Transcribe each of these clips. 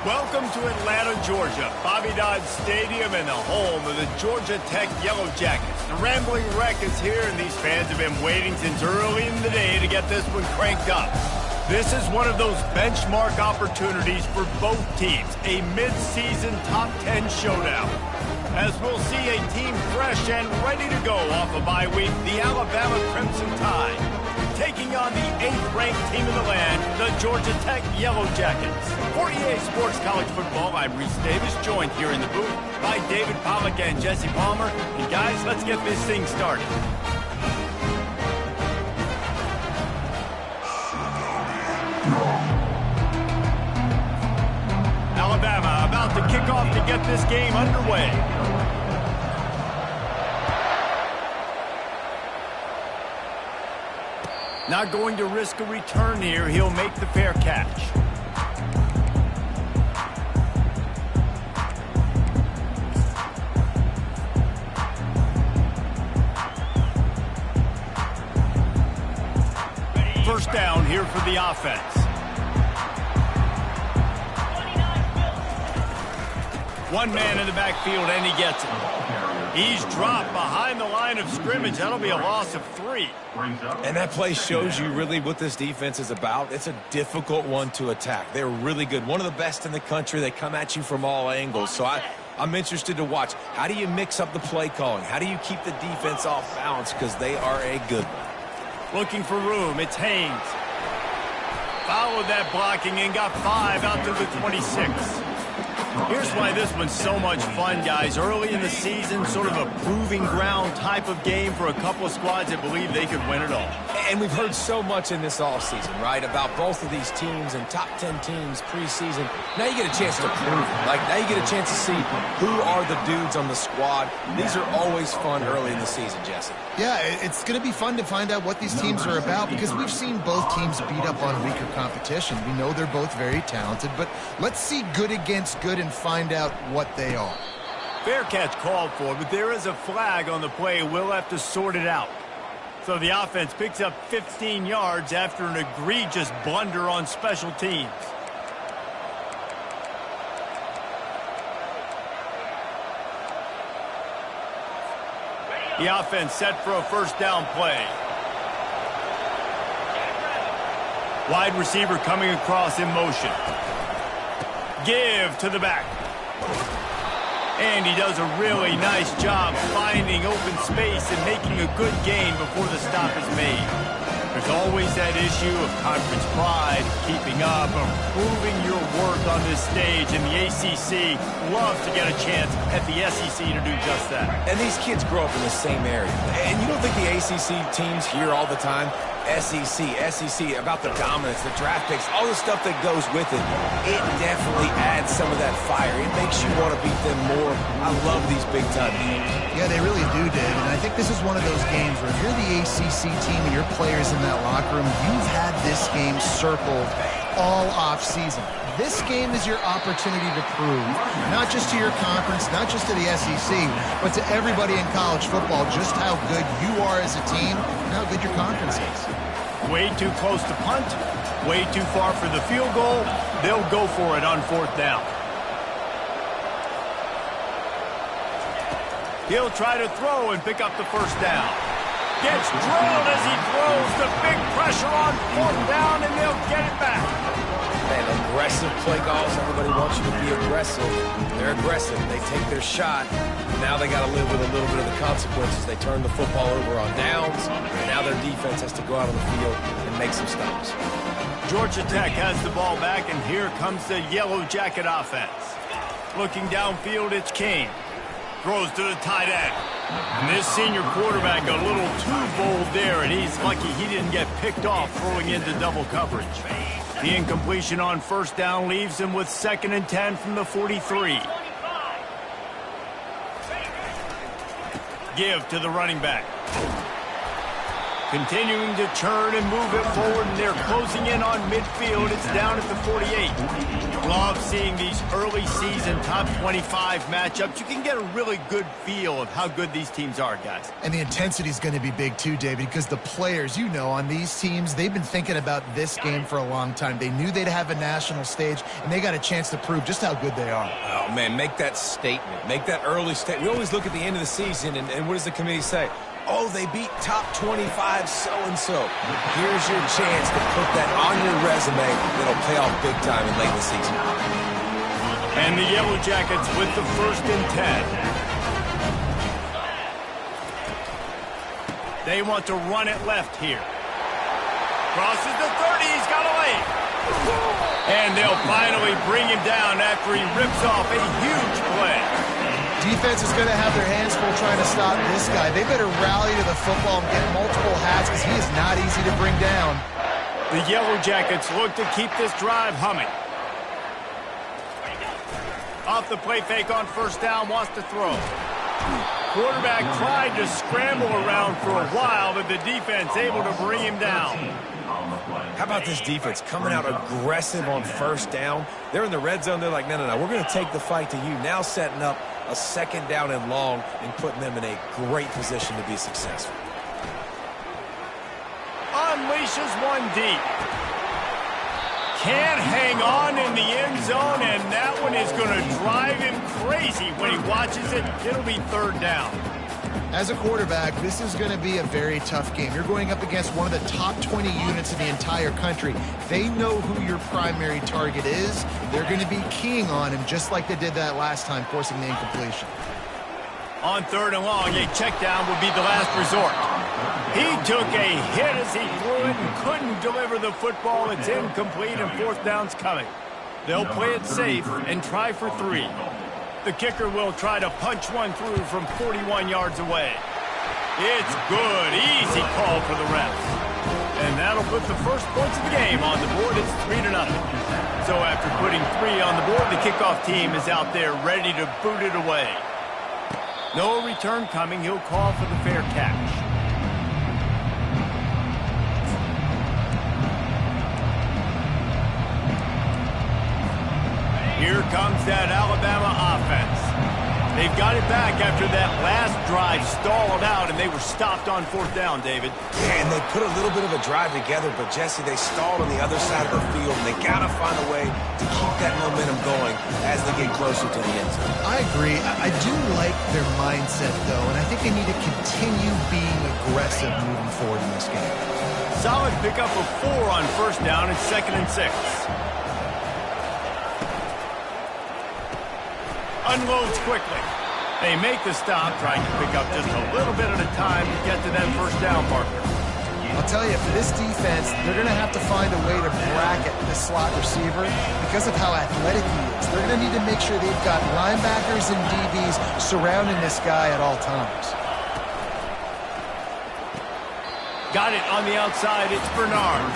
Welcome to Atlanta, Georgia, Bobby Dodd Stadium and the home of the Georgia Tech Yellow Jackets. The Rambling Wreck is here, and these fans have been waiting since early in the day to get this one cranked up. This is one of those benchmark opportunities for both teams, a mid-season top 10 showdown. As we'll see a team fresh and ready to go off a bye week, the Alabama Crimson Tide, taking on the 8th-ranked team in the land, the Georgia Tech Yellow Jackets. For EA Sports College Football, I'm Reese Davis, joined here in the booth by David Pollack and Jesse Palmer. And guys, let's get this thing started. Alabama about to kick off to get this game underway. Not going to risk a return here. He'll make the fair catch. First down here for the offense. One man in the backfield, and he gets it. He's dropped behind the line of scrimmage. That'll be a loss of 3. And that play shows you really what this defense is about. It's a difficult one to attack. They're really good. One of the best in the country. They come at you from all angles. So I'm interested to watch. How do you mix up the play calling? How do you keep the defense off balance? Because they are a good one. Looking for room. It's Haynes. Followed that blocking and got 5 out to the 26. Here's why this one's so much fun, guys. Early in the season, sort of a proving ground type of game for a couple of squads that believe they could win it all. And we've heard so much in this offseason, right, about both of these teams and top 10 teams preseason. Now you get a chance to prove it. Like, now you get a chance to see who are the dudes on the squad. These are always fun early in the season, Jesse. Yeah, it's going to be fun to find out what these teams are about because we've seen both teams beat up on weaker competition. We know they're both very talented, but let's see good against good and find out what they are. Fair catch called for, but there is a flag on the play. We'll have to sort it out. So the offense picks up 15 yards after an egregious blunder on special teams. The offense set for a first down play. Wide receiver coming across in motion. Give to the back. And he does a really nice job finding open space and making a good gain before the stop is made. There's always that issue of conference pride, keeping up, of proving your worth on this stage, and the ACC loves to get a chance at the SEC to do just that. And these kids grow up in the same area. And you don't think the ACC teams hear all the time, SEC, about the dominance, the draft picks, all the stuff that goes with it. It definitely adds some of that fire. It makes you want to beat them more. I love these big-time games. Yeah, they really do, Dave. And I think this is one of those games where if you're the ACC team and your players in that locker room, you've had this game circled all off-season. This game is your opportunity to prove, not just to your conference, not just to the SEC, but to everybody in college football, just how good you are as a team and how good your conference is. Way too close to punt, way too far for the field goal. They'll go for it on 4th down. He'll try to throw and pick up the first down. Gets drilled as he throws. The big pressure on 4th down, and they'll get it back. Man, aggressive play calls. Everybody wants you to be aggressive. They're aggressive. They take their shot. Now they got to live with a little bit of the consequences. They turn the football over on downs, and now their defense has to go out on the field and make some stops. Georgia Tech has the ball back, and here comes the Yellow Jacket offense. Looking downfield, it's King. Throws to the tight end. And this senior quarterback a little too bold there, and he's lucky he didn't get picked off throwing into double coverage. The incompletion on first down leaves him with 2nd and 10 from the 43. Give to the running back. Continuing to churn and move it forward, and they're closing in on midfield. It's down at the 48. love seeing these early season top 25 matchups. You can get a really good feel of how good these teams are, guys. And the intensity is going to be big too, David, because the players, you know, on these teams, they've been thinking about this game for a long time. They knew they'd have a national stage, and they got a chance to prove just how good they are. Oh, man, make that statement. Make that early statement. We always look at the end of the season, and what does the committee say? Oh, they beat top 25 so-and-so. Here's your chance to put that on your resume that'll pay off big time in late in the season. And the Yellow Jackets with the 1st and 10. They want to run it left here. Crosses the 30. He's got a lane. And they'll finally bring him down after he rips off a huge play. Defense is going to have their hands full trying to stop this guy. They better rally to the football and get multiple hats because he is not easy to bring down. The Yellow Jackets look to keep this drive humming. Off the play fake on 1st down, wants to throw. Quarterback tried to scramble around for a while, but the defense able to bring him down. How about this defense coming out aggressive on 1st down? They're in the red zone. They're like, no, we're going to take the fight to you. Now setting up a 2nd down and long and putting them in a great position to be successful. Unleashes one deep. Can't hang on in the end zone, and that one is going to drive him crazy when he watches it. It'll be 3rd down. As a quarterback, this is going to be a very tough game. You're going up against one of the top 20 units in the entire country. They know who your primary target is. They're going to be keying on him just like they did that last time, forcing the incompletion. On 3rd and long, a check down would be the last resort. He took a hit as he threw it and couldn't deliver the football. It's incomplete, and 4th down's coming. They'll play it safe and try for 3. The kicker will try to punch one through from 41 yards away. It's good. Easy call for the refs. And that'll put the first points of the game on the board. It's 3-0. So after putting 3 on the board, the kickoff team is out there ready to boot it away. No return coming. He'll call for the fair catch. Here comes that Alabama offense. They've got it back after that last drive stalled out, and they were stopped on 4th down, David. Yeah, and they put a little bit of a drive together, but, Jesse, they stalled on the other side of the field, and they got to find a way to keep that momentum going as they get closer to the end zone. I agree. I do like their mindset, though, and I think they need to continue being aggressive moving forward in this game. Solid pickup of 4 on 1st down and 2nd and 6. Unloads quickly. They make the stop, trying to pick up just a little bit at a time to get to that 1st down marker. I'll tell you, for this defense, they're going to have to find a way to bracket this slot receiver because of how athletic he is. They're going to need to make sure they've got linebackers and DBs surrounding this guy at all times. Got it on the outside. It's Bernard.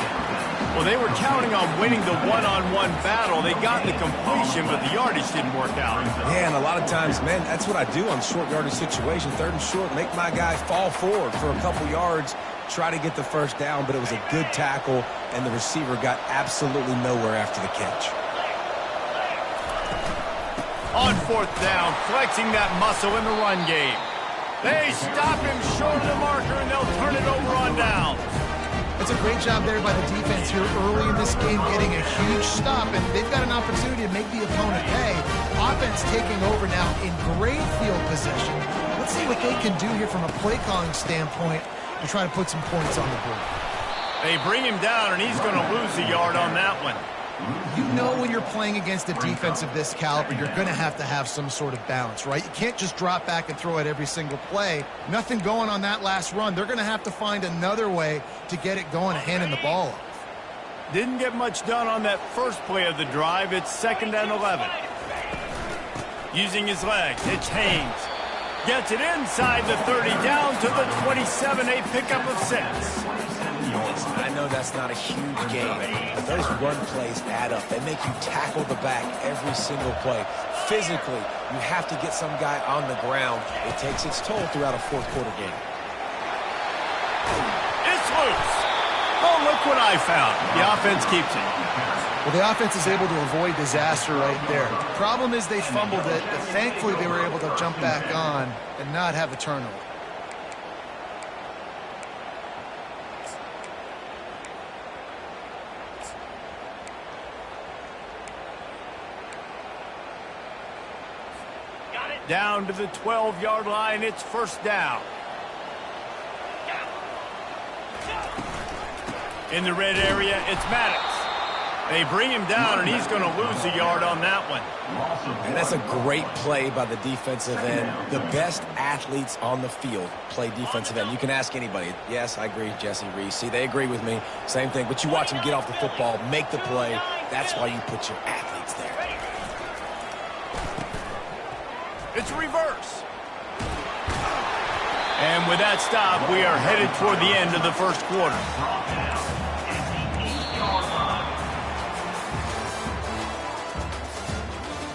Well, they were counting on winning the one-on-one battle. They got the completion, but the yardage didn't work out. Yeah, and a lot of times, man, that's what I do on short yardage situation. 3rd and short, make my guy fall forward for a couple yards, try to get the 1st down, but it was a good tackle, and the receiver got absolutely nowhere after the catch. On 4th down, flexing that muscle in the run game. They stop him short of the marker, and they'll turn it over on down. It's a great job there by the defense here early in this game, getting a huge stop, and they've got an opportunity to make the opponent pay. Offense taking over now in great field position. Let's see what they can do here from a play calling standpoint to try to put some points on the board. They bring him down, and he's going to lose a yard on that one. You know when you're playing against a defense of this caliber, you're going to have some sort of balance, right? You can't just drop back and throw it every single play. Nothing going on that last run. They're going to have to find another way to get it going and handing the ball off. Didn't get much done on that first play of the drive. It's 2nd and 11. Using his legs, it's Haynes. Gets it inside the 30, down to the 27, a pickup of 6. I know that's not a huge game, but those run plays add up. They make you tackle the back every single play. Physically, you have to get some guy on the ground. It takes its toll throughout a 4th quarter game. It's loose. Oh, look what I found. The offense keeps it. Well, the offense is able to avoid disaster right there. Problem is they fumbled it, but thankfully they were able to jump back on and not have a turnover. Down to the 12-yard line, it's first down. In the red area, it's Maddox. They bring him down, and he's going to lose a yard on that one. And that's a great play by the defensive end. The best athletes on the field play defensive end. You can ask anybody. Yes, I agree, Jesse Reese. See, they agree with me. Same thing. But you watch them get off the football, make the play. That's why you put your athletes there. It's reverse. And with that stop, we are headed toward the end of the first quarter.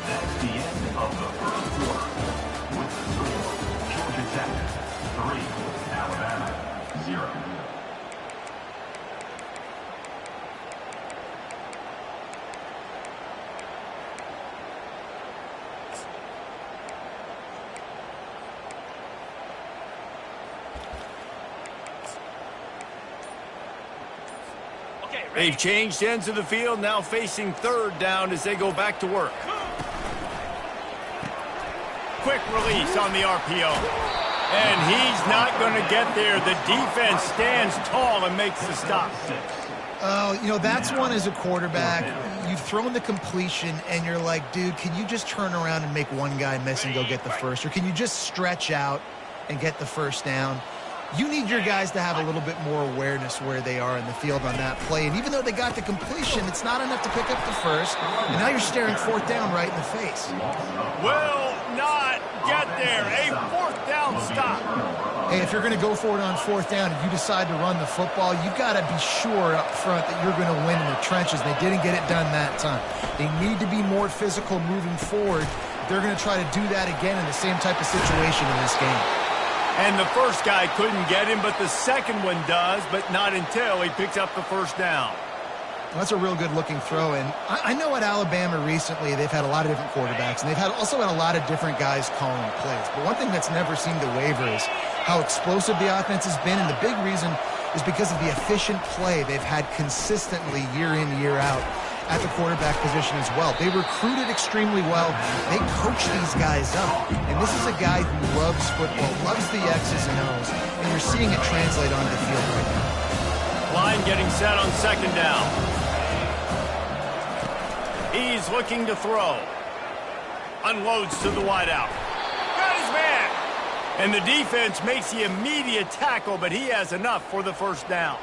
That's the end of the first quarter. With the score, Georgia Tech 3, Alabama 0. They've changed ends of the field, now facing third down as they go back to work. Quick release on the RPO. And he's not going to get there. The defense stands tall and makes the stop. Oh, you know, that's one as a quarterback. You've thrown the completion, and you're like, dude, can you just turn around and make one guy miss and go get the first? Or can you just stretch out and get the first down? You need your guys to have a little bit more awareness where they are in the field on that play. And even though they got the completion, it's not enough to pick up the first. And now you're staring fourth down right in the face. Will not get there. A fourth down stop. Hey, if you're going to go for it on fourth down and you decide to run the football, you got to be sure up front that you're going to win in the trenches. They didn't get it done that time. They need to be more physical moving forward. They're going to try to do that again in the same type of situation in this game. And the first guy couldn't get him, but the second one does, but not until he picks up the first down. Well, that's a real good-looking throw. And I know at Alabama recently they've had a lot of different quarterbacks, and they've also had a lot of different guys calling plays. But one thing that's never seemed to waver is how explosive the offense has been, and the big reason is because of the efficient play they've had consistently year in, year out at the quarterback position as well. They recruited extremely well. They coach these guys up. And this is a guy who loves football, loves the X's and O's, and you're seeing it translate onto the field right now. Line getting set on second down. He's looking to throw. Unloads to the wideout. Got his man. And the defense makes the immediate tackle, but he has enough for the first down.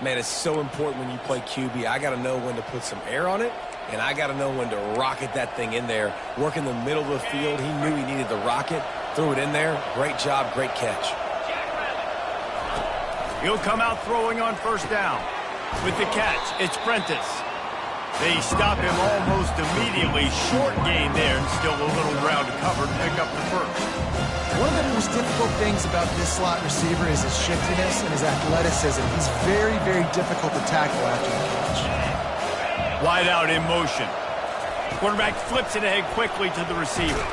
Man, it's so important when you play QB. I got to know when to put some air on it, and I got to know when to rocket that thing in there. Work in the middle of the field. He knew he needed the rocket. Threw it in there. Great job, great catch. He'll come out throwing on first down. With the catch, it's Prentice. They stop him almost immediately. Short gain there, and still a little ground to cover to pick up the first. One of the most difficult things about this slot receiver is his shiftiness and his athleticism. He's very, very difficult to tackle after the catch. Wide out in motion. Quarterback flips it ahead quickly to the receiver.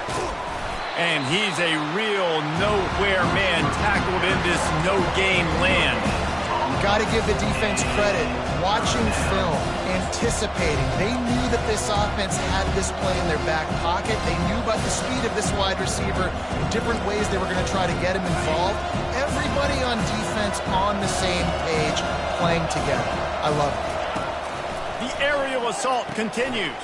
And he's a real nowhere man tackled in this no-game land. You got to give the defense credit. Watching film, anticipating. They knew that this offense had this play in their back pocket. They knew about the speed of this wide receiver, the different ways they were going to try to get him involved. Everybody on defense on the same page, playing together. I love it. The aerial assault continues.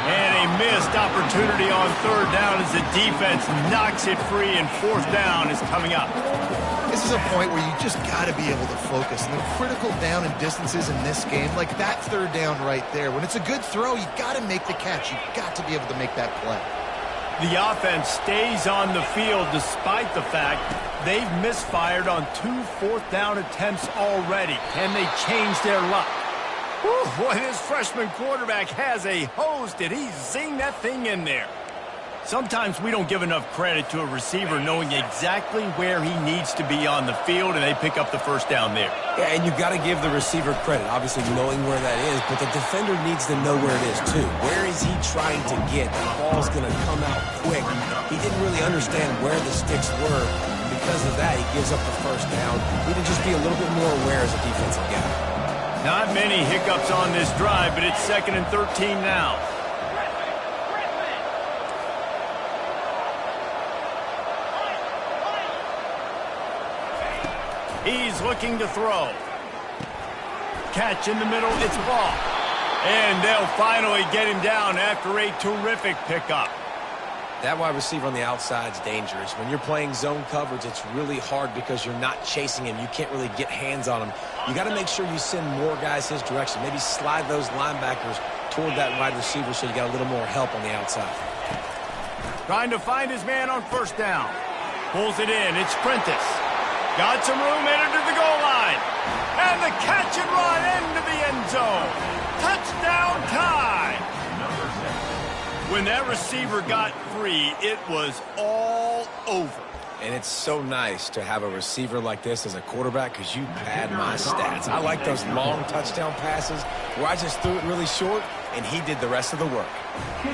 And a missed opportunity on third down as the defense knocks it free, and fourth down is coming up. This is a point where you just got to be able to focus. And the critical down and distances in this game, like that third down right there, when it's a good throw, you got to make the catch. You've got to be able to make that play. The offense stays on the field despite the fact they've misfired on 2 fourth down attempts already. Can they change their luck? Whew, boy, this freshman quarterback has a hose. Did he zing that thing in there? Sometimes we don't give enough credit to a receiver knowing exactly where he needs to be on the field, and they pick up the first down there. Yeah, and you've got to give the receiver credit, obviously knowing where that is, but the defender needs to know where it is too. Where is he trying to get? The ball's going to come out quick. He didn't really understand where the sticks were. Because of that, he gives up the first down. Need to just be a little bit more aware as a defensive guy. Not many hiccups on this drive, but it's 2nd and 13 now. He's looking to throw. Catch in the middle, it's ball. And they'll finally get him down after a terrific pickup. That wide receiver on the outside is dangerous. When you're playing zone coverage, it's really hard because you're not chasing him. You can't really get hands on him. You got to make sure you send more guys his direction. Maybe slide those linebackers toward that wide receiver so you got a little more help on the outside. Trying to find his man on first down. Pulls it in. It's Prentice. Got some room, headed to the goal line. And the catch and run into the end zone. Touchdown tie. When that receiver got free, it was all over. And it's so nice to have a receiver like this as a quarterback because you pad my stats. I like those long touchdown passes where I just threw it really short and he did the rest of the work.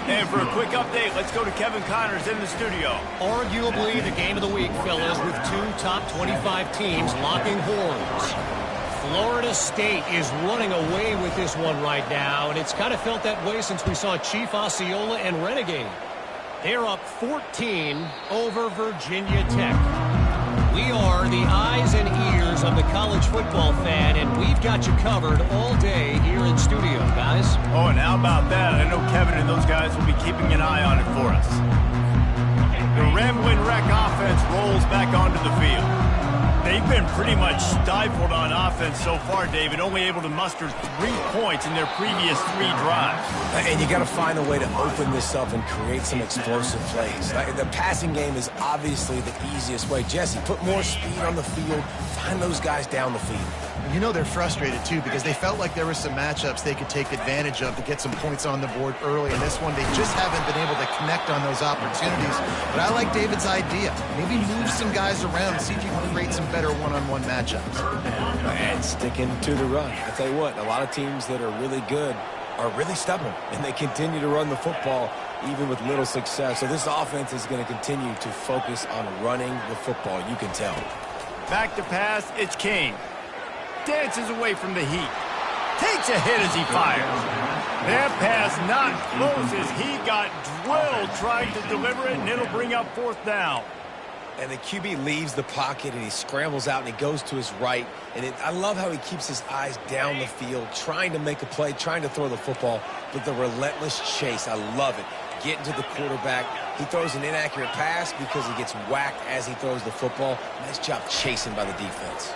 And for a quick update, let's go to Kevin Connors in the studio. Arguably the game of the week, fellas, with 2 top 25 teams locking horns. Florida State is running away with this one right now, and it's kind of felt that way since we saw Chief Osceola and Renegade. They're up 14 over Virginia Tech. We are the eyes and ears of the college football fan, and we've got you covered all day here in studio, guys. Oh, and how about that? I know Kevin and those guys will be keeping an eye on it for us. The Rambling Wreck offense rolls back onto the field. They've been pretty much stifled on offense so far, David, only able to muster 3 points in their previous 3 drives. And you got to find a way to open this up and create some explosive plays. The passing game is obviously the easiest way. Jesse, put more speed on the field, find those guys down the field. You know they're frustrated, too, because they felt like there were some matchups they could take advantage of to get some points on the board early. In this one, they just haven't been able to connect on those opportunities. But I like David's idea. Maybe move some guys around and see if you can create some better one-on-one matchups. And sticking to the run. I tell you what, a lot of teams that are really good are really stubborn, and they continue to run the football even with little success. So this offense is going to continue to focus on running the football. You can tell. Back to pass, it's King. Dances away from the heat. Takes a hit as he fires. That pass not close as he got drilled trying to deliver it, and it'll bring up 4th down. And the QB leaves the pocket, and he scrambles out, and he goes to his right. And I love how he keeps his eyes down the field, trying to make a play, trying to throw the football, but the relentless chase, I love it. Getting to the quarterback. He throws an inaccurate pass because he gets whacked as he throws the football. Nice job chasing by the defense.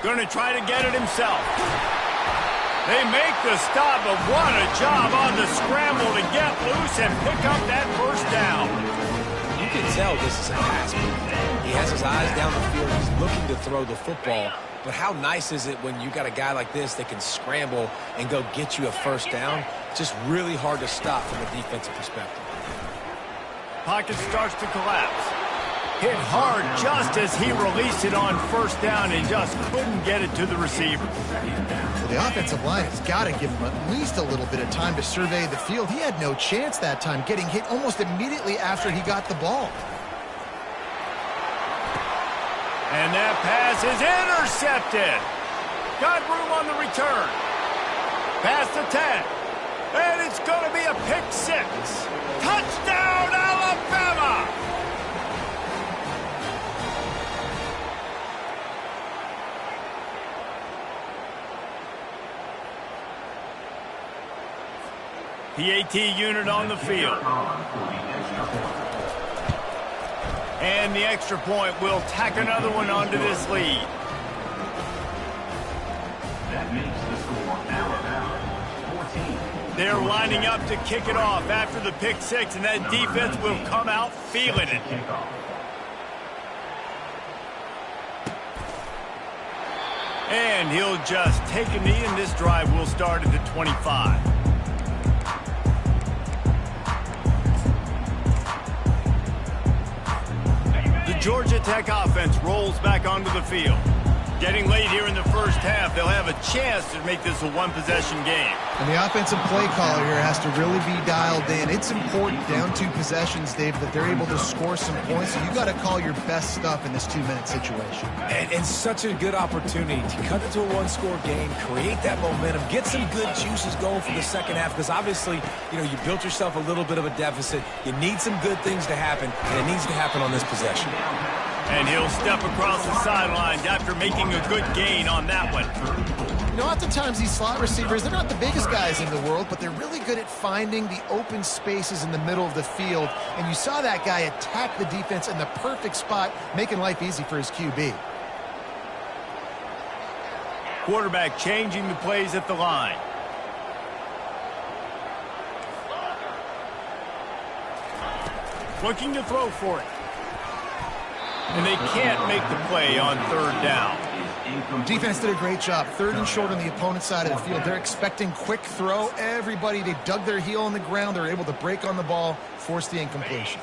Going to try to get it himself. They make the stop, but what a job on the scramble to get loose and pick up that first down. You can tell this is a pass move. He has his eyes down the field. He's looking to throw the football. But how nice is it when you got a guy like this that can scramble and go get you a first down? It's just really hard to stop from a defensive perspective. Pocket starts to collapse. Hit hard just as he released it on first down and just couldn't get it to the receiver. Well, the offensive line has got to give him at least a little bit of time to survey the field. He had no chance that time, getting hit almost immediately after he got the ball. And that pass is intercepted. Got room on the return. Past the 10. And it's going to be a pick 6. Touchdown, Alabama! PAT unit on the field. And the extra point will tack another one onto this lead. That makes the score Alabama 14. They're lining up to kick it off after the pick 6, and that defense will come out feeling it. And he'll just take a knee, and this drive will start at the 25. Georgia Tech offense rolls back onto the field. Getting late here in the first half, they'll have a chance to make this a one-possession game. And the offensive play caller here has to really be dialed in. It's important down 2 possessions, Dave, that they're able to score some points. So you got to call your best stuff in this 2-minute situation. And such a good opportunity to cut it to a one-score game, create that momentum, get some good juices going for the second half, because obviously, you know, you built yourself a little bit of a deficit. You need some good things to happen, and it needs to happen on this possession. And he'll step across the sidelines after making a good gain on that one. You know, oftentimes these slot receivers, they're not the biggest guys in the world, but they're really good at finding the open spaces in the middle of the field. And you saw that guy attack the defense in the perfect spot, making life easy for his QB. Quarterback changing the plays at the line. Looking to throw for it. And they can't make the play on 3rd down. Defense did a great job. 3rd and short on the opponent's side of the field. They're expecting quick throw. Everybody, they dug their heel on the ground. They're able to break on the ball, force the incompletion.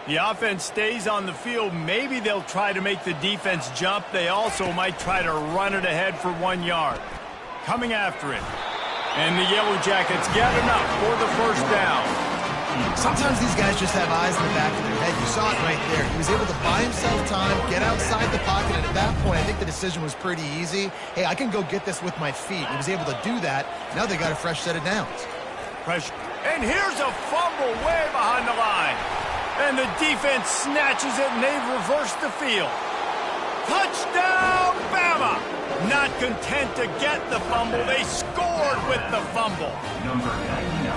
The offense stays on the field. Maybe they'll try to make the defense jump. They also might try to run it ahead for 1 yard. Coming after it. And the Yellow Jackets get enough for the first down. Sometimes these guys just have eyes in the back of their head. You saw it right there. He was able to buy himself time, get outside the pocket, and at that point, I think the decision was pretty easy. Hey, I can go get this with my feet. He was able to do that. Now they got a fresh set of downs. Pressure. And here's a fumble way behind the line. And the defense snatches it, and they've reversed the field. Touchdown, Bama! Not content to get the fumble, they scored with the fumble.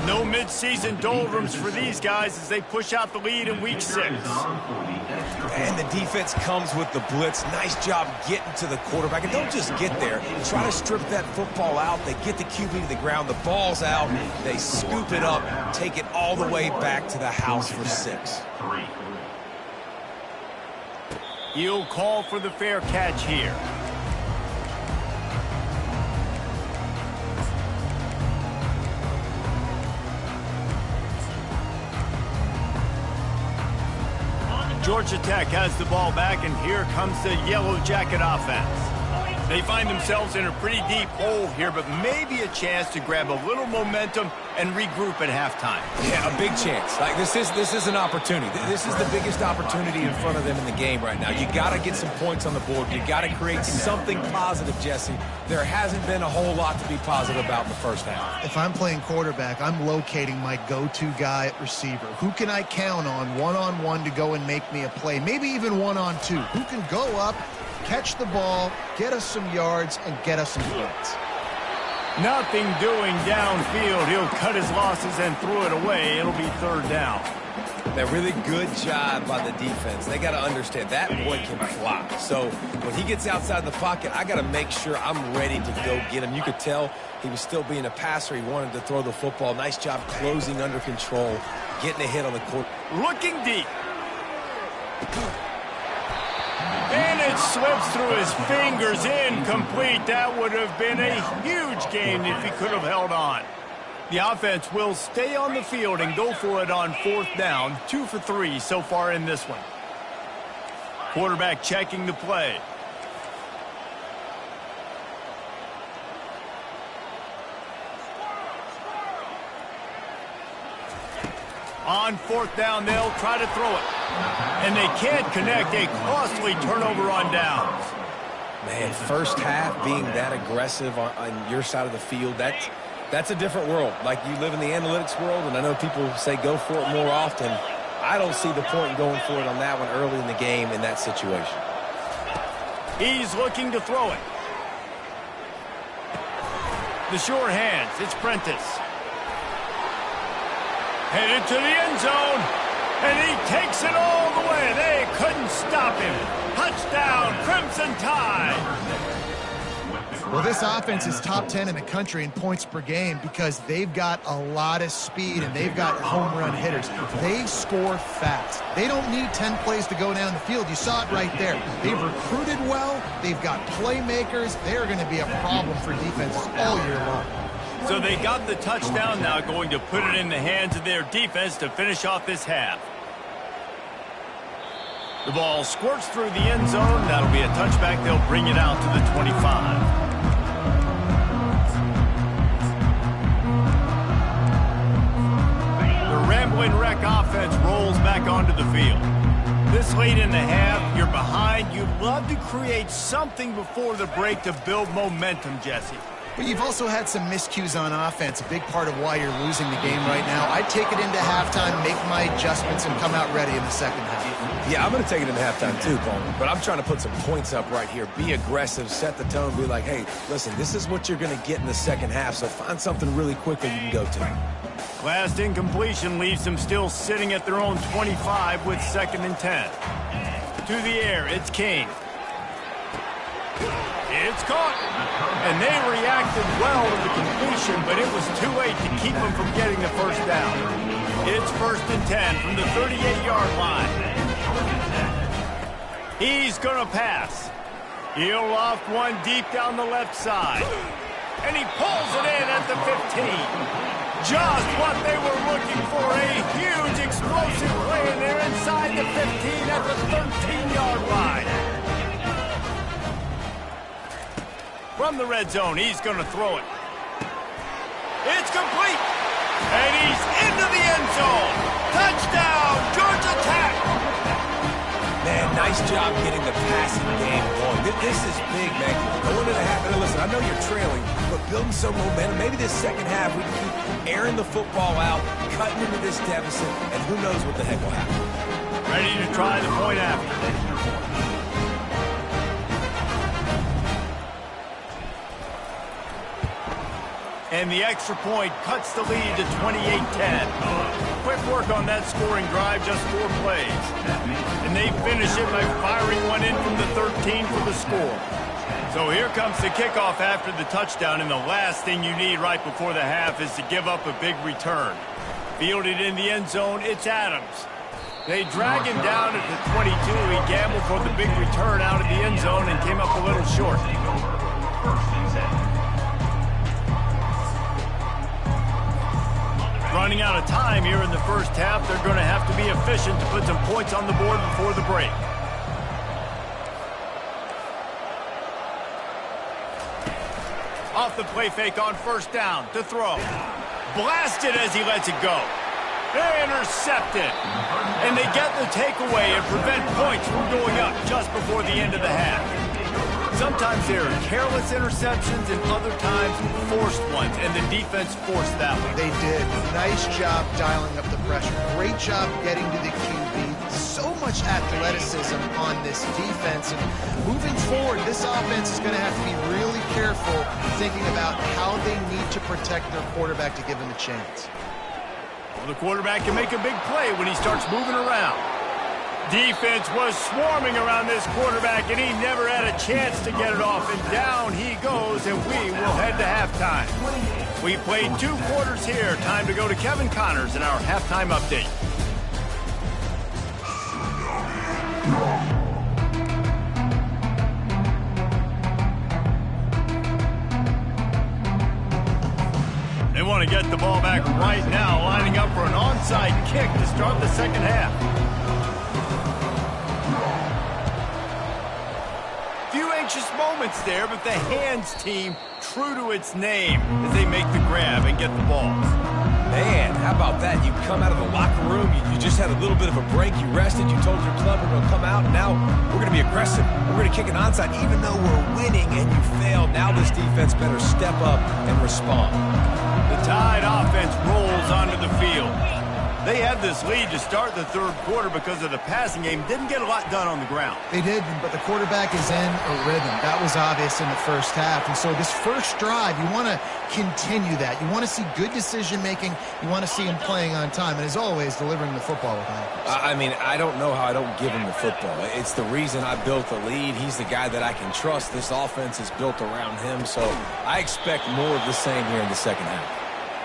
No midseason doldrums for these guys as they push out the lead in week 6. And the defense comes with the blitz. Nice job getting to the quarterback. And don't just get there. Try to strip that football out. They get the QB to the ground. The ball's out. They scoop it up, take it all the way back to the house for 6. He'll call for the fair catch here. Georgia Tech has the ball back, and here comes the Yellow Jacket offense. They find themselves in a pretty deep hole here, but maybe a chance to grab a little momentum and regroup at halftime. Yeah, a big chance. Like this is an opportunity. This is the biggest opportunity in front of them in the game right now. You got to get some points on the board. You got to create something positive, Jesse. There hasn't been a whole lot to be positive about in the first half. If I'm playing quarterback, I'm locating my go-to guy at receiver. Who can I count on one-on-one to go and make me a play? Maybe even one-on-two. Who can go up, catch the ball, get us some yards, and get us some points? Nothing doing downfield. He'll cut his losses and throw it away. It'll be 3rd down. That really good job by the defense. They got to understand that boy can fly. So when he gets outside the pocket, I got to make sure I'm ready to go get him. You could tell he was still being a passer. He wanted to throw the football. Nice job closing under control, getting a hit on the court. Looking deep. And it slips through his fingers, incomplete. That would have been a huge gain if he could have held on. The offense will stay on the field and go for it on 4th down. 2 for 3 so far in this one. Quarterback checking the play. On 4th down, they'll try to throw it. And they can't connect. A costly turnover on downs. Man, first half being that aggressive on your side of the field, that's a different world. Like, you live in the analytics world, and I know people say go for it more often. I don't see the point in going for it on that one early in the game in that situation. He's looking to throw it. The sure hands. It's Prentice. Headed to the end zone, and he takes it all the way. They couldn't stop him. Touchdown, Crimson Tide. Well, this offense is top 10 in the country in points per game because they've got a lot of speed and they've got home run hitters. They score fast. They don't need 10 plays to go down the field. You saw it right there. They've recruited well. They've got playmakers. They're going to be a problem for defenses all year long. So they got the touchdown, now going to put it in the hands of their defense to finish off this half. The ball squirts through the end zone. That'll be a touchback. They'll bring it out to the 25. The Rambling Wreck offense rolls back onto the field. This late in the half, you're behind. You'd love to create something before the break to build momentum, Jesse. But you've also had some miscues on offense, a big part of why you're losing the game right now. I'd take it into halftime, make my adjustments, and come out ready in the second half. Yeah, I'm going to take it into halftime too, Coleman. But I'm trying to put some points up right here. Be aggressive, set the tone, be like, hey, listen, this is what you're going to get in the second half, so find something really quickly you can go to. Last incompletion leaves them still sitting at their own 25 with 2nd and 10. To the air, it's King. It's caught. And they reacted well to the completion, but it was too late to keep them from getting the first down. It's 1st and 10 from the 38-yard line. He's going to pass. He'll loft one deep down the left side. And he pulls it in at the 15. Just what they were looking for, a huge explosive play, and they're inside the 15 at the 13-yard line. From the red zone, he's going to throw it. It's complete. And he's into the end zone. Touchdown, Georgia Tech. Man, nice job getting the passing game going. This is big, man. Going into the half, and listen, I know you're trailing, but building some momentum. Maybe this second half we can keep airing the football out, cutting into this deficit, and who knows what the heck will happen. Ready to try the point after. And the extra point cuts the lead to 28-10. Quick work on that scoring drive, just 4 plays. And they finish it by firing one in from the 13 for the score. So here comes the kickoff after the touchdown, and the last thing you need right before the half is to give up a big return. Fielded in the end zone, it's Adams. They drag him down at the 22. He gambled for the big return out of the end zone and came up a little short. Running out of time here in the first half. They're going to have to be efficient to put some points on the board before the break. Off the play fake on 1st down to throw. Blasted as he lets it go. They intercept it. And they get the takeaway and prevent points from going up just before the end of the half. Sometimes there are careless interceptions and other times forced ones, and the defense forced that one. They did. Nice job dialing up the pressure. Great job getting to the QB. So much athleticism on this defense. And moving forward, this offense is going to have to be really careful thinking about how they need to protect their quarterback to give him a chance. Well, the quarterback can make a big play when he starts moving around. Defense was swarming around this quarterback, and he never had a chance to get it off. And down he goes, and we will head to halftime. We played 2 quarters here. Time to go to Kevin Connors in our halftime update. They want to get the ball back right now, lining up for an onside kick to start the second half. Moments there, but the hands team true to its name as they make the grab and get the ball. Man, how about that? You come out of the locker room, you just had a little bit of a break, you rested, you told your club we're going to come out, and now we're going to be aggressive. We're going to kick an onside even though we're winning and you failed. Now this defense better step up and respond. The Tide offense rolls onto the field. They had this lead to start the 3rd quarter because of the passing game. Didn't get a lot done on the ground. They did, but the quarterback is in a rhythm. That was obvious in the first half. And so this first drive, you want to continue that. You want to see good decision-making. You want to see him playing on time. And as always, delivering the football with accuracy. I mean, I don't know how I don't give him the football. It's the reason I built the lead. He's the guy that I can trust. This offense is built around him. So I expect more of the same here in the second half.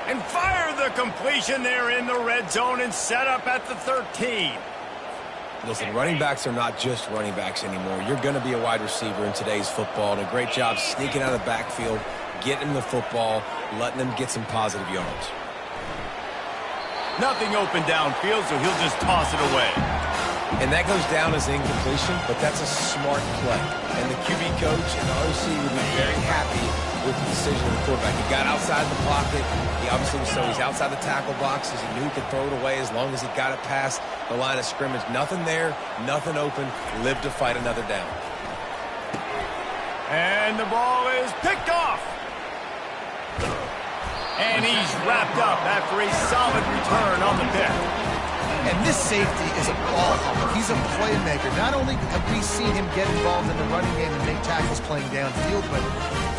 And fire the completion there in the red zone and set up at the 13. Listen, running backs are not just running backs anymore. You're going to be a wide receiver in today's football, and a great job sneaking out of the backfield, getting the football, letting them get some positive yards. Nothing open downfield, so he'll just toss it away. And that goes down as incompletion, but that's a smart play. And the QB coach and the OC would be very happy with the decision of the quarterback. He got outside the pocket. He obviously was so he's outside the tackle boxes. He knew he could throw it away as long as he got it past the line of scrimmage. Nothing there, nothing open. Live to fight another down. And the ball is picked off. And he's wrapped up after a solid return on the pick. And this safety is a ball hawk. He's a playmaker. Not only have we seen him get involved in the running game and make tackles playing downfield, but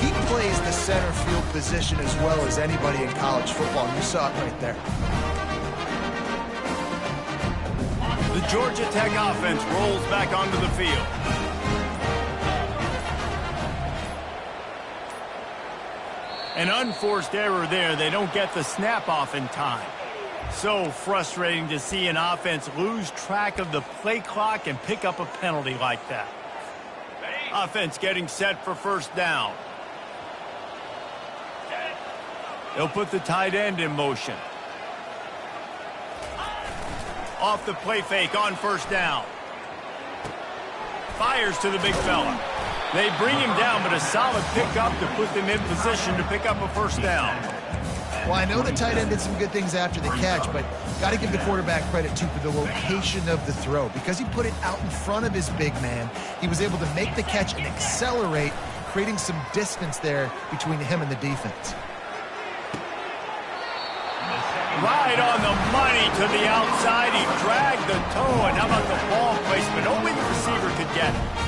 he plays the center field position as well as anybody in college football. You saw it right there. The Georgia Tech offense rolls back onto the field. An unforced error there. They don't get the snap off in time. So frustrating to see an offense lose track of the play clock and pick up a penalty like that. Offense getting set for first down. They'll put the tight end in motion. Off the play fake on first down. Fires to the big fella. They bring him down, but a solid pickup to put them in position to pick up a first down. Well, I know the tight end did some good things after the catch, but got to give the quarterback credit, too, for the location of the throw. Because he put it out in front of his big man, he was able to make the catch and accelerate, creating some distance there between him and the defense. Right on the money to the outside. He dragged the toe, and how about the ball placement? Only the receiver could get it.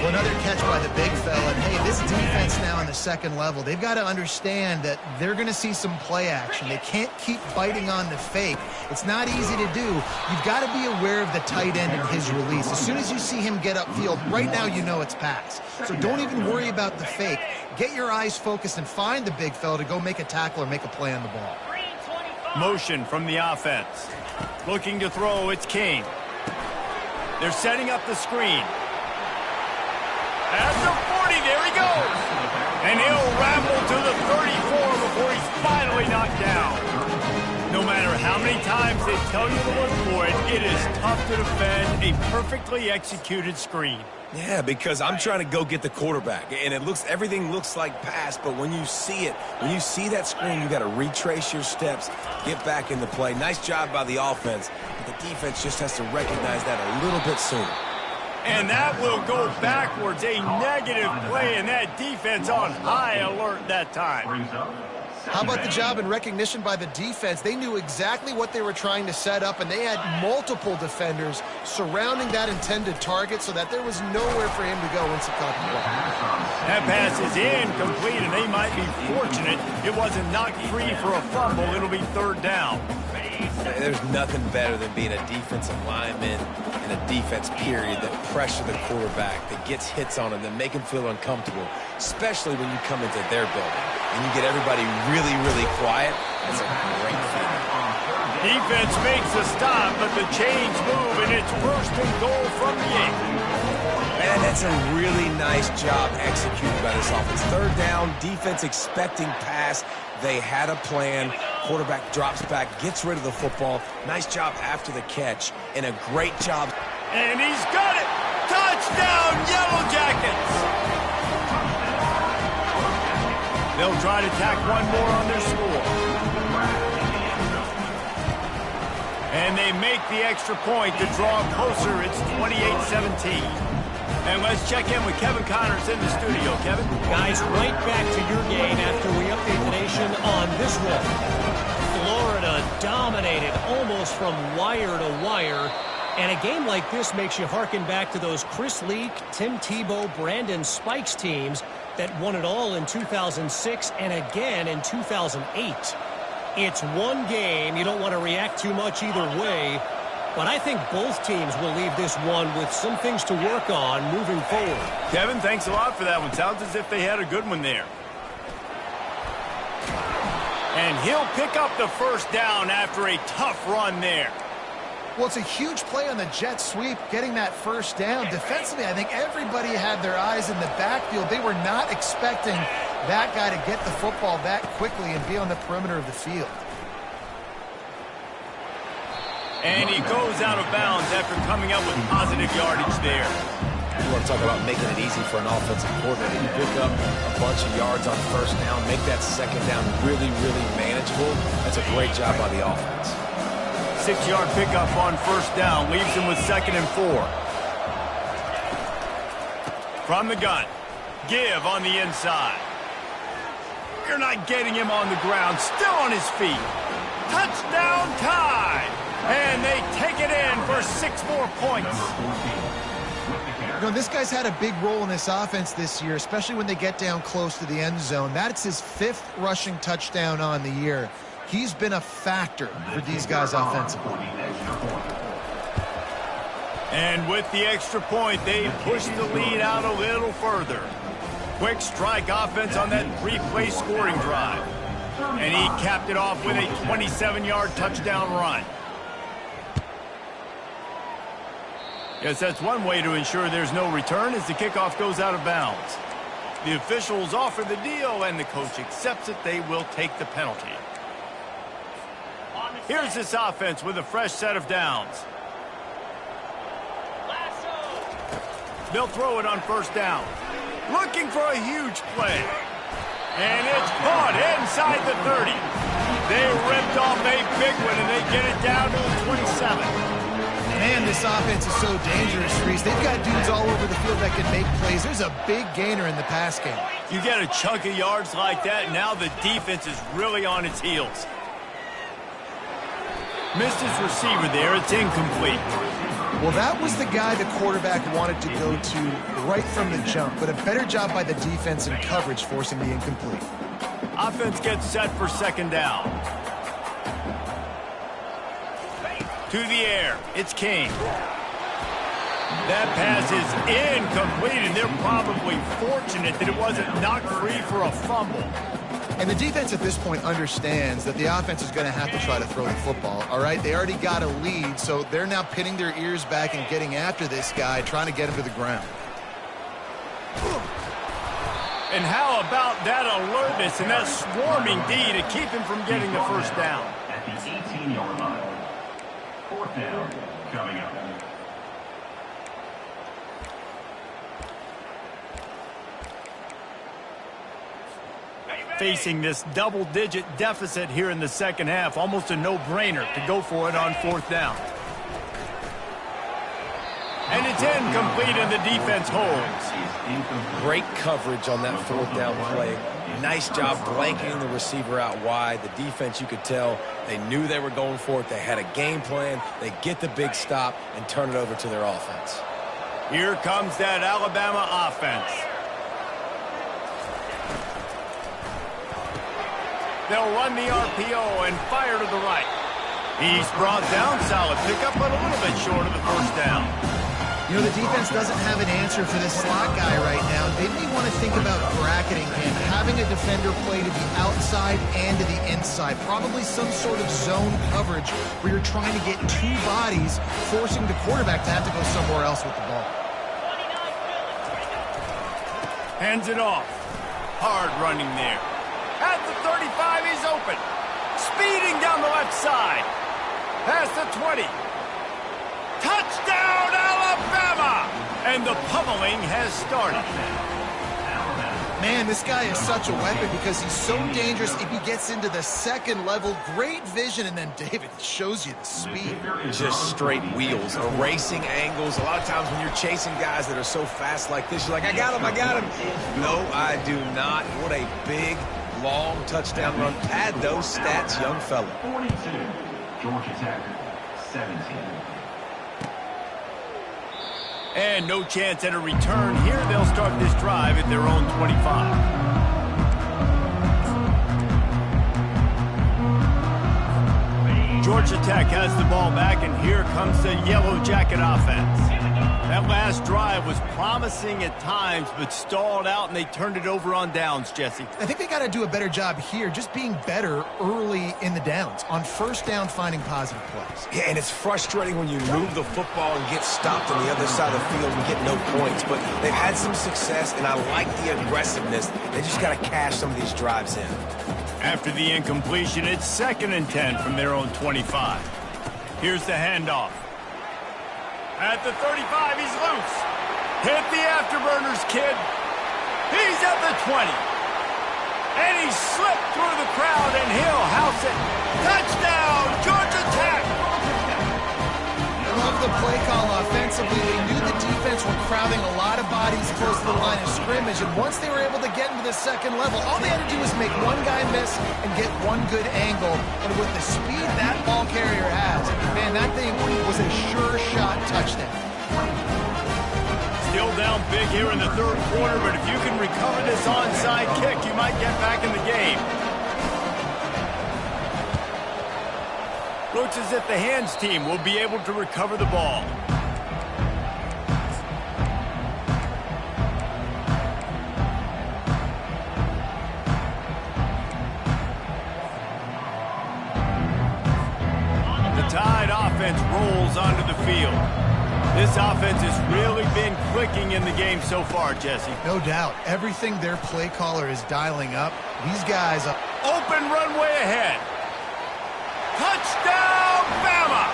Well, another catch by the big fella. And, hey, this defense now on the second level, they've got to understand that they're going to see some play action. They can't keep biting on the fake. It's not easy to do. You've got to be aware of the tight end and his release. As soon as you see him get upfield, right now you know it's pass. So don't even worry about the fake. Get your eyes focused and find the big fella to go make a tackle or make a play on the ball. Motion from the offense. Looking to throw, it's King. They're setting up the screen. At the 40, there he goes. And he'll ramble to the 34 before he's finally knocked down. No matter how many times they tell you to look for it, it is tough to defend a perfectly executed screen. Yeah, because I'm trying to go get the quarterback, and everything looks like pass, but when you see it, when you see that screen, you got to retrace your steps, get back in the play. Nice job by the offense, but the defense just has to recognize that a little bit sooner. And that will go backwards, a negative play, and that defense on high alert that time. How about the job and recognition by the defense? They knew exactly what they were trying to set up, and they had multiple defenders surrounding that intended target so that there was nowhere for him to go once he caught the ball. That pass is incomplete, and they might be fortunate it wasn't knocked free for a fumble. It'll be third down. There's nothing better than being a defensive lineman and a defense period that pressure the quarterback, that gets hits on him, that make him feel uncomfortable, especially when you come into their building and you get everybody really, really quiet. That's a great feeling. Defense makes a stop, but the chains move, and it's first and goal from the 8. Man, that's a really nice job executed by this offense. Third down, defense expecting pass. They had a plan. Quarterback drops back, gets rid of the football. Nice job after the catch, and a great job. And he's got it! Touchdown, Yellow Jackets! They'll try to tack one more on their score. And they make the extra point to draw closer. It's 28-17. And let's check in with Kevin Connors in the studio. Kevin? Guys, right back to your game after we update the nation on this one. Florida dominated almost from wire to wire. And a game like this makes you harken back to those Chris Leak, Tim Tebow, Brandon Spikes teams that won it all in 2006 and again in 2008. It's one game. You don't want to react too much either way. But I think both teams will leave this one with some things to work on moving forward. Kevin, thanks a lot for that one. Sounds as if they had a good one there. And he'll pick up the first down after a tough run there. Well, it's a huge play on the jet sweep, getting that first down. Defensively, I think everybody had their eyes in the backfield. They were not expecting that guy to get the football that quickly and be on the perimeter of the field. And he goes out of bounds after coming up with positive yardage there. You want to talk about making it easy for an offensive coordinator. You pick up a bunch of yards on first down, make that second down really, really manageable. That's a great job by the offense. 6-yard pickup on first down leaves him with 2nd and 4. From the gun, give on the inside. You're not getting him on the ground, still on his feet. Touchdown tie! And they take it in for 6 more points. You know, this guy's had a big role in this offense this year, especially when they get down close to the end zone. That's his 5th rushing touchdown on the year. He's been a factor for these guys offensively. And with the extra point, they push the lead out a little further. Quick strike offense on that 3-play scoring drive. And he capped it off with a 27-yard touchdown run. Yes, that's one way to ensure there's no return as the kickoff goes out of bounds. The officials offer the deal, and the coach accepts it. They will take the penalty. Here's this offense with a fresh set of downs. They'll throw it on first down. Looking for a huge play. And it's caught inside the 30. They ripped off a big one, and they get it down to the 27. Man, this offense is so dangerous, Reese. They've got dudes all over the field that can make plays. There's a big gainer in the pass game. You get a chunk of yards like that, and now the defense is really on its heels. Missed his receiver there. It's incomplete. Well, that was the guy the quarterback wanted to go to right from the jump, but a better job by the defense in coverage forcing the incomplete. Offense gets set for 2nd down. To the air, it's King. That pass is incomplete, and they're probably fortunate that it wasn't knocked free for a fumble. And the defense at this point understands that the offense is going to have to try to throw the football, all right? They already got a lead, so they're now pinning their ears back and getting after this guy, trying to get him to the ground. And how about that alertness and that swarming D to keep him from getting the first down? At the 18-yard line. 4th down coming up. Facing this double-digit deficit here in the second half, almost a no-brainer to go for it on 4th down. And it's incomplete, and the defense holds. Great coverage on that 4th down play. Nice job blanketing the receiver out wide. The defense, you could tell, they knew they were going for it. They had a game plan. They get the big stop and turn it over to their offense. Here comes that Alabama offense. They'll run the RPO and fire to the right. He's brought down, solid pickup, but a little bit short of the first down. You know, the defense doesn't have an answer for this slot guy right now. They may want to think about bracketing him, having a defender play to the outside and to the inside. Probably some sort of zone coverage where you're trying to get 2 bodies, forcing the quarterback to have to go somewhere else with the ball. Hands it off. Hard running there. At the 35, he's open. Speeding down the left side. Past the 20. Touchdown, Alabama! And the pummeling has started. Man, this guy is such a weapon because he's so dangerous if he gets into the second level. Great vision, and then David shows you the speed. Just straight wheels, erasing angles. A lot of times when you're chasing guys that are so fast like this, you're like, I got him, I got him. No, I do not. What a big, long touchdown run. Pad those stats, young fella. 42, Georgia Tech, 17. And no chance at a return here. They'll start this drive at their own 25. Georgia Tech has the ball back, and here comes the Yellow Jacket offense. That last drive was promising at times, but stalled out, and they turned it over on downs, Jesse. I think they got to do a better job here, just being better early in the downs. On first down, finding positive plays. Yeah, and it's frustrating when you move the football and get stopped on the other side of the field and get no points. But they've had some success, and I like the aggressiveness. They just got to cash some of these drives in. After the incompletion, it's 2nd and 10 from their own 25. Here's the handoff. At the 35, he's loose. Hit the afterburners, kid. He's at the 20. And he slipped through the crowd, and he'll house it. Touchdown, Georgia Tech! I love the play call offensively. They knew the defense were crowding a lot of bodies close to the line of scrimmage, and once they were able to get into the second level, all they had to do was make one guy miss and get one good angle. And with the speed that ball carrier has, man, that thing was a sure shot touchdown. Still down big here in the third quarter, but if you can recover this onside kick, you might get back in the game. Looks as if the hands team will be able to recover the ball. The Tide offense rolls onto the field. This offense has really been clicking in the game so far, Jesse. No doubt. Everything their play caller is dialing up, these guys are... Open runway ahead. Touchdown, Bama!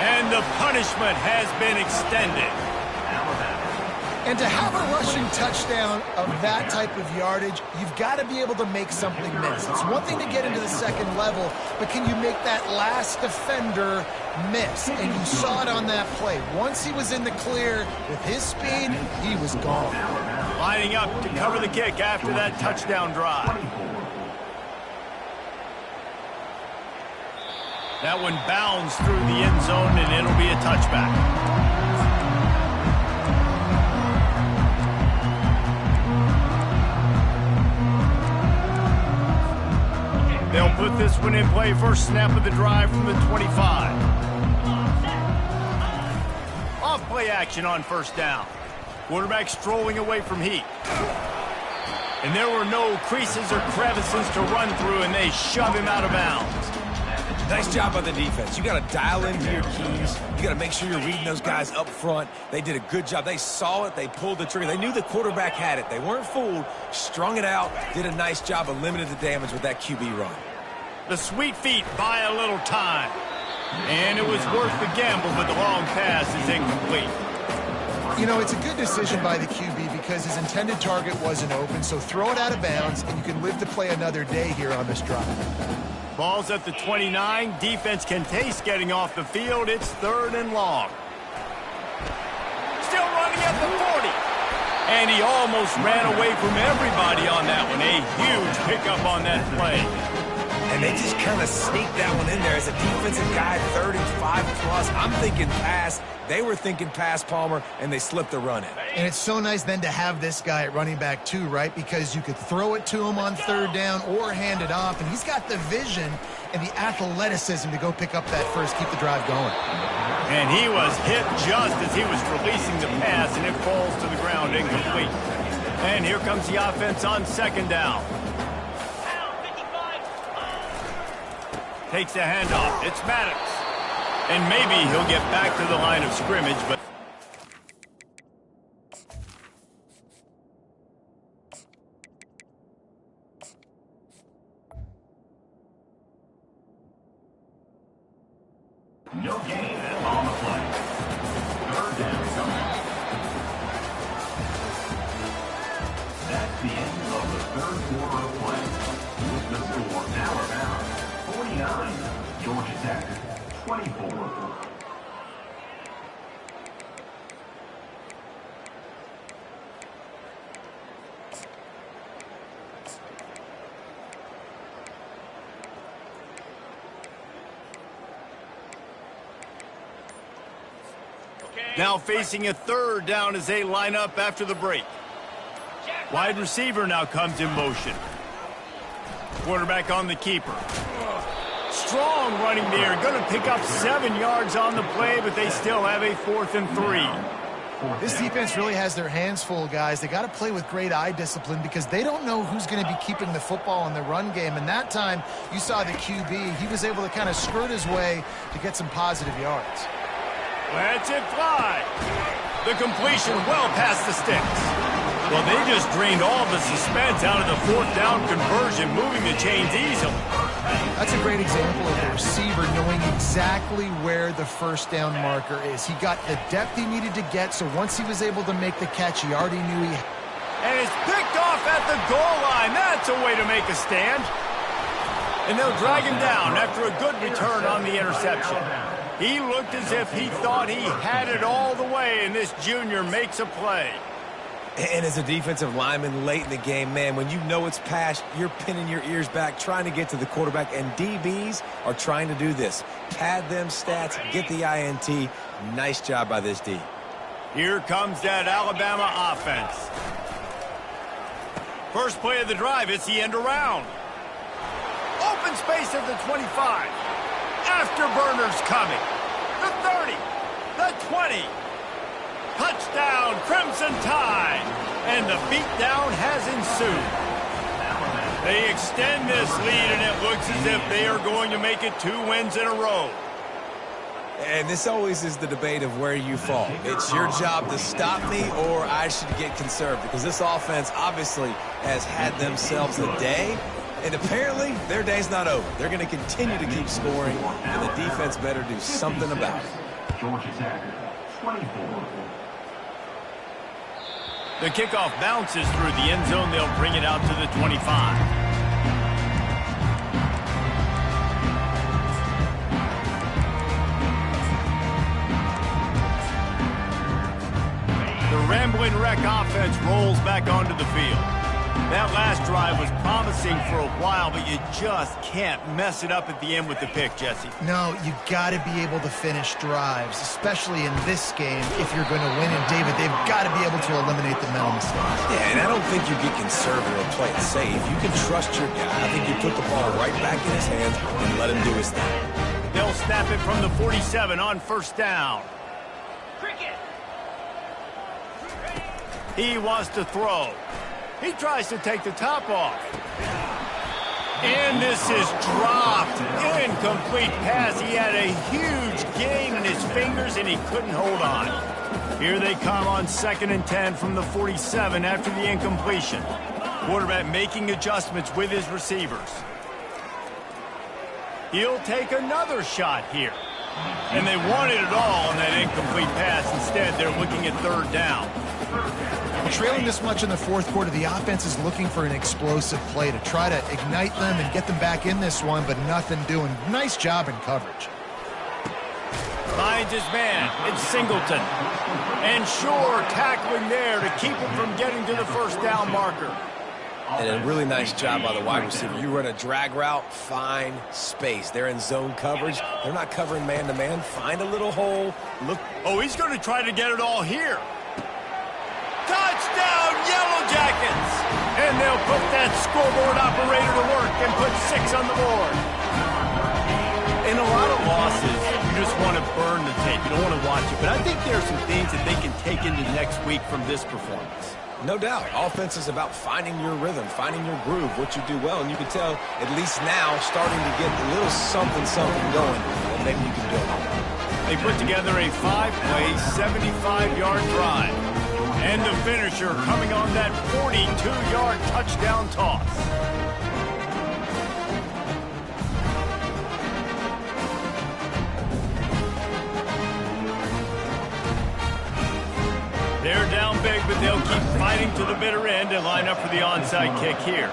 And the punishment has been extended. And to have a rushing touchdown of that type of yardage, you've got to be able to make something miss. It's one thing to get into the second level, but can you make that last defender miss? And you saw it on that play. Once he was in the clear with his speed, he was gone. Lining up to cover the kick after that touchdown drive. That one bounds through the end zone, and it'll be a touchback. They'll put this one in play. First snap of the drive from the 25. Off play action on first down. Quarterback strolling away from heat. And there were no creases or crevices to run through, and they shove him out of bounds. Nice job by the defense. You got to dial into your keys. You got to make sure you're reading those guys up front. They did a good job. They saw it. They pulled the trigger. They knew the quarterback had it. They weren't fooled. Strung it out. Did a nice job of limiting the damage with that QB run. The sweet feet buy a little time. And it was worth the gamble, but the long pass is incomplete. You know, it's a good decision by the QB because his intended target wasn't open, so throw it out of bounds, and you can live to play another day here on this drive. Ball's at the 29. Defense can taste getting off the field. It's third and long. Still running at the 40. And he almost ran away from everybody on that one. A huge pickup on that play. And they just kind of sneaked that one in there. As a defensive guy, 35 plus, I'm thinking pass. They were thinking pass, Palmer, and they slipped the run in. And it's so nice then to have this guy at running back too, right? Because you could throw it to him on third down or hand it off, and he's got the vision and the athleticism to go pick up that first, keep the drive going. And he was hit just as he was releasing the pass, and it falls to the ground incomplete. And here comes the offense on second down. Takes a handoff. It's Maddox. And maybe he'll get back to the line of scrimmage, but... No gain on the play. Third down coming. That's the end of the third quarter of play. With the score Alabama 49, Georgia Tech 24. Now facing a third down as they line up after the break. Wide receiver now comes in motion. Quarterback on the keeper. Strong running there. Going to pick up 7 yards on the play, but they still have a 4th and 3. This defense really has their hands full, guys. They got to play with great eye discipline because they don't know who's going to be keeping the football in the run game. And that time, you saw the QB. He was able to kind of skirt his way to get some positive yards. Lets it fly. The completion well past the sticks. Well, they just drained all the suspense out of the 4th down conversion, moving the chains easily. That's a great example of a receiver knowing exactly where the first down marker is. He got the depth he needed to get, so once he was able to make the catch, he already knew he... And it's picked off at the goal line. That's a way to make a stand. And they'll drag him down after a good return on the interception. He looked as if he thought he had it all the way, and this junior makes a play. And as a defensive lineman late in the game, man, when you know it's past, you're pinning your ears back, trying to get to the quarterback, and DBs are trying to do this. Pad them stats, get the INT. Nice job by this D. Here comes that Alabama offense. First play of the drive, it's the end around. Open space at the 25. Afterburners coming. The 30. The 20. Touchdown, Crimson Tide. And the beatdown has ensued. They extend this lead, and it looks as if they are going to make it 2 wins in a row. And this always is the debate of where you fall. It's your job to stop me, or I should get conserved, because this offense obviously has had themselves a day, and apparently their day's not over. They're going to continue to keep scoring, and the defense better do something about it. Georgia Tech, 24. The kickoff bounces through the end zone. They'll bring it out to the 25. The Rambling Wreck offense rolls back onto the field. That last drive was promising for a while, but you just can't mess it up at the end with the pick, Jesse. No, you got to be able to finish drives, especially in this game if you're going to win. And, David, they've got to be able to eliminate the mental mistakes. Yeah, and I don't think you get conservative or play it safe. You can trust your guy. I think you put the ball right back in his hands and let him do his thing. They'll snap it from the 47 on first down. He wants to throw. He tries to take the top off. And this is dropped. Incomplete pass. He had a huge gain in his fingers, and he couldn't hold on. Here they come on 2nd and 10 from the 47 after the incompletion. Quarterback making adjustments with his receivers. He'll take another shot here. And they wanted it all on that incomplete pass. Instead, they're looking at 3rd down. Trailing this much in the 4th quarter, the offense is looking for an explosive play to try to ignite them and get them back in this one, but nothing doing. Nice job in coverage. Finds his man. It's Singleton. And Shore tackling there to keep him from getting to the first down marker. And a really nice job by the wide receiver. You run a drag route, find space. They're in zone coverage. They're not covering man-to-man. Find a little hole. Look. Oh, he's going to try to get it all here. Touchdown, Yellow Jackets! And they'll put that scoreboard operator to work and put 6 on the board. In a lot of losses, you just want to burn the tape. You don't want to watch it. But I think there are some things that they can take into next week from this performance. No doubt. Offense is about finding your rhythm, finding your groove, what you do well. And you can tell, at least now, starting to get a little something going that maybe you can build on. They put together a 5-play, 75-yard drive. And the finisher coming on that 42-yard touchdown toss. They're down big, but they'll keep fighting to the bitter end and line up for the onside kick here.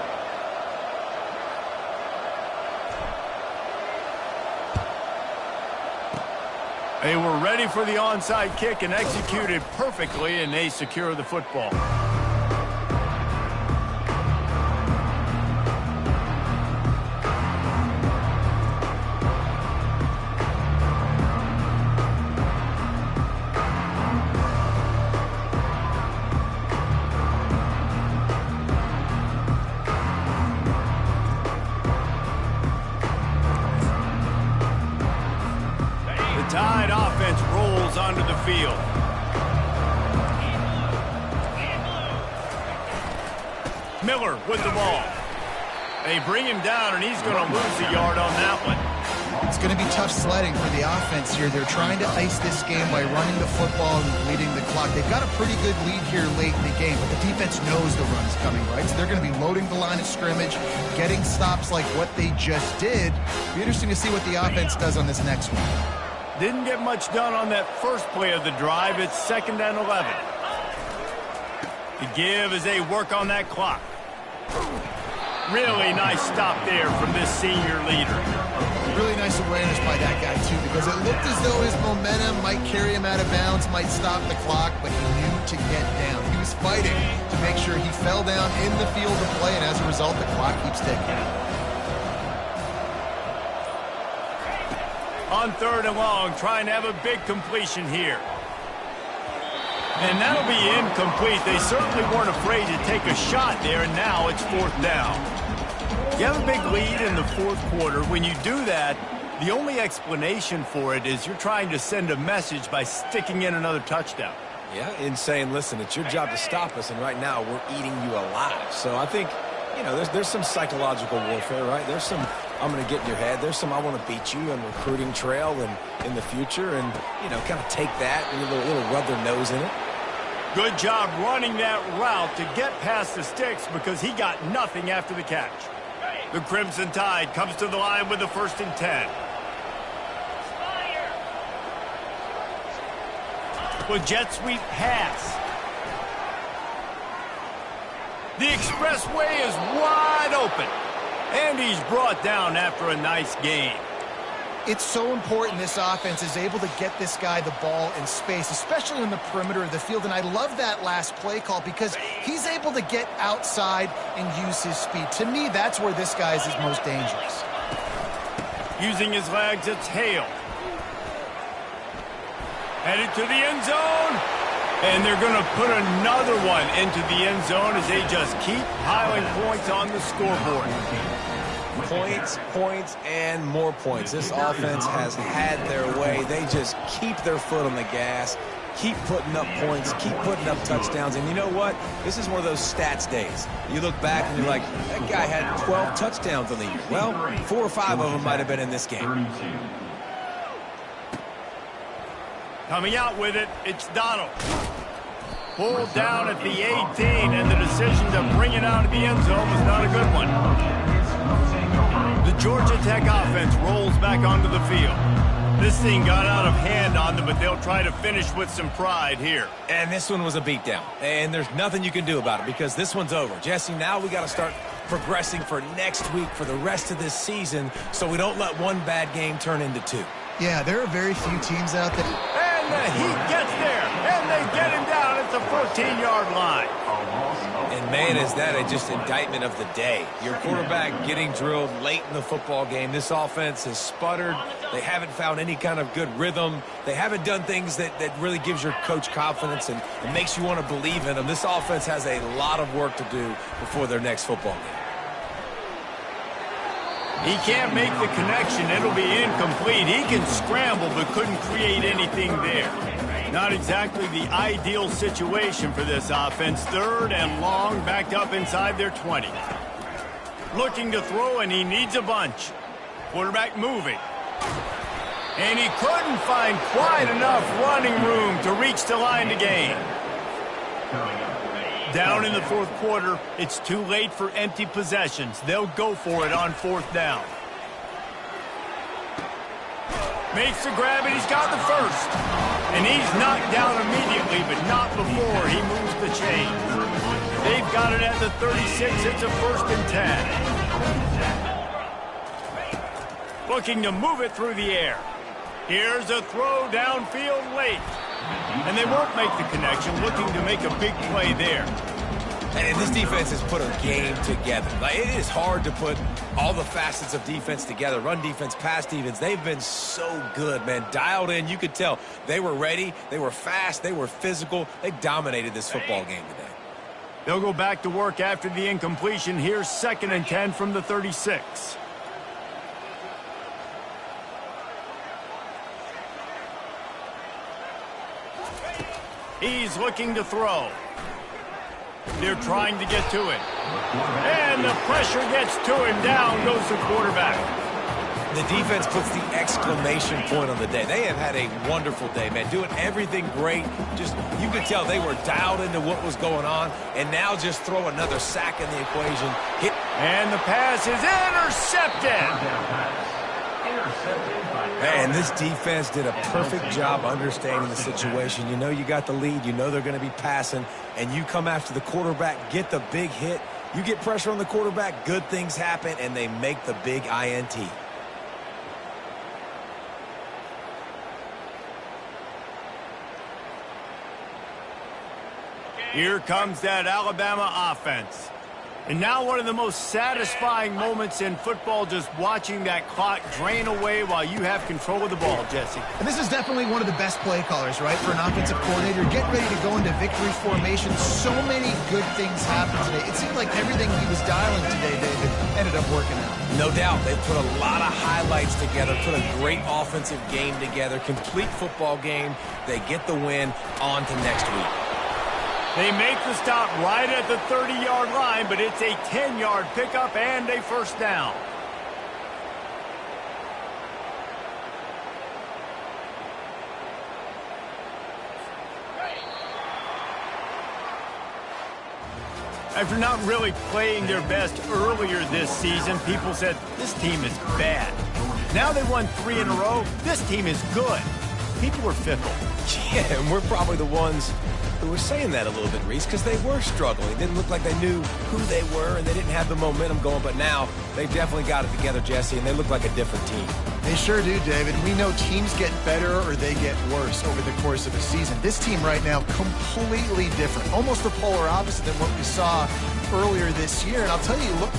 They were ready for the onside kick and executed perfectly, and they secure the football. Tide offense rolls onto the field. Miller with the ball. They bring him down, and he's going to lose a yard on that one. It's going to be tough sledding for the offense here. They're trying to ice this game by running the football and bleeding the clock. They've got a pretty good lead here late in the game, but the defense knows the run's coming, right? So they're going to be loading the line of scrimmage, getting stops like what they just did. Be interesting to see what the offense does on this next one. Didn't get much done on that first play of the drive. It's 2nd and 11. The give as they work on that clock. Really nice stop there from this senior leader. Really nice awareness by that guy, too, because it looked as though his momentum might carry him out of bounds, might stop the clock, but he knew to get down. He was fighting to make sure he fell down in the field of play, and as a result, the clock keeps ticking. On 3rd and long, trying to have a big completion here. And that'll be incomplete. They certainly weren't afraid to take a shot there, and now it's 4th down. You have a big lead in the 4th quarter. When you do that, the only explanation for it is you're trying to send a message by sticking in another touchdown. Yeah, in saying, listen, it's your job to stop us, and right now we're eating you alive. So I think, you know, there's some psychological warfare, right? There's some, I'm going to get in your head. There's some, I want to beat you on recruiting trail and in the future, and, you know, kind of take that and a little rub their nose in it. Good job running that route to get past the sticks because he got nothing after the catch. The Crimson Tide comes to the line with the 1st and 10. With jet sweep pass. The expressway is wide open. And he's brought down after a nice gain. It's so important this offense is able to get this guy the ball in space, especially on the perimeter of the field. And I love that last play call because he's able to get outside and use his speed. To me, that's where this guy is his most dangerous. Using his legs, it's Hale. Headed to the end zone. And they're going to put another one into the end zone as they just keep piling points on the scoreboard. Points, points, and more points. This offense has had their way. They just keep their foot on the gas, keep putting up points, keep putting up touchdowns. And you know what? This is one of those stats days. You look back and you're like, that guy had 12 touchdowns on the year. Well, 4 or 5 of them might have been in this game. Coming out with it, it's Donald. Pulled down at the 18, and the decision to bring it out of the end zone was not a good one. The Georgia Tech offense rolls back onto the field. This thing got out of hand on them, but they'll try to finish with some pride here. And this one was a beatdown. And there's nothing you can do about it because this one's over. Jesse, now we got to start progressing for next week for the rest of this season so we don't let one bad game turn into 2. Yeah, there are very few teams out there. And the Heat gets there, and they get him down at the 14-yard line. And, man, is that just indictment of the day. Your quarterback getting drilled late in the football game. This offense has sputtered. They haven't found any kind of good rhythm. They haven't done things that really gives your coach confidence and makes you want to believe in them. This offense has a lot of work to do before their next football game. He can't make the connection. It'll be incomplete. He can scramble but couldn't create anything there. Not exactly the ideal situation for this offense. 3rd and long, backed up inside their 20. Looking to throw, and he needs a bunch. Quarterback moving. And he couldn't find quite enough running room to reach the line to gain. Down in the 4th quarter, it's too late for empty possessions. They'll go for it on 4th down. Makes the grab, and he's got the first. And he's knocked down immediately, but not before he moves the chains. They've got it at the 36. It's a 1st and 10. Looking to move it through the air. Here's a throw downfield late. And they won't make the connection, looking to make a big play there. And this defense has put a game together. Like, it is hard to put all the facets of defense together. Run defense, pass defense. They've been so good, man. Dialed in. You could tell they were ready. They were fast. They were physical. They dominated this football game today. They'll go back to work after the incompletion. Here's 2nd and 10 from the 36. He's looking to throw. They're trying to get to it. And the pressure gets to him. Down goes the quarterback. The defense puts the exclamation point on the day. They have had a wonderful day, man, doing everything great. Just, you could tell they were dialed into what was going on, and now just throw another sack in the equation. And the pass is intercepted. Man, this defense did a perfect job understanding the situation. You know you got the lead. You know they're going to be passing, and you come after the quarterback, get the big hit. You get pressure on the quarterback, good things happen, and they make the big INT. Here comes that Alabama offense. And now one of the most satisfying moments in football, just watching that clock drain away while you have control of the ball, Jesse. And this is definitely one of the best play callers, right, for an offensive coordinator. Getting ready to go into victory formation. So many good things happened today. It seemed like everything he was dialing today, David, ended up working out. No doubt. They put a lot of highlights together, put a great offensive game together, complete football game. They get the win. On to next week. They make the stop right at the 30-yard line, but it's a 10-yard pickup and a first down. After not really playing their best earlier this season, people said, this team is bad. Now they won 3 in a row. This team is good. People were fickle. Yeah, and we're probably the ones who were saying that a little bit, Reese, because they were struggling. It didn't look like they knew who they were, and they didn't have the momentum going. But now they've definitely got it together, Jesse, and they look like a different team. They sure do, David. We know teams get better or they get worse over the course of a season. This team right now, completely different. Almost the polar opposite than what we saw earlier this year. And I'll tell you, look,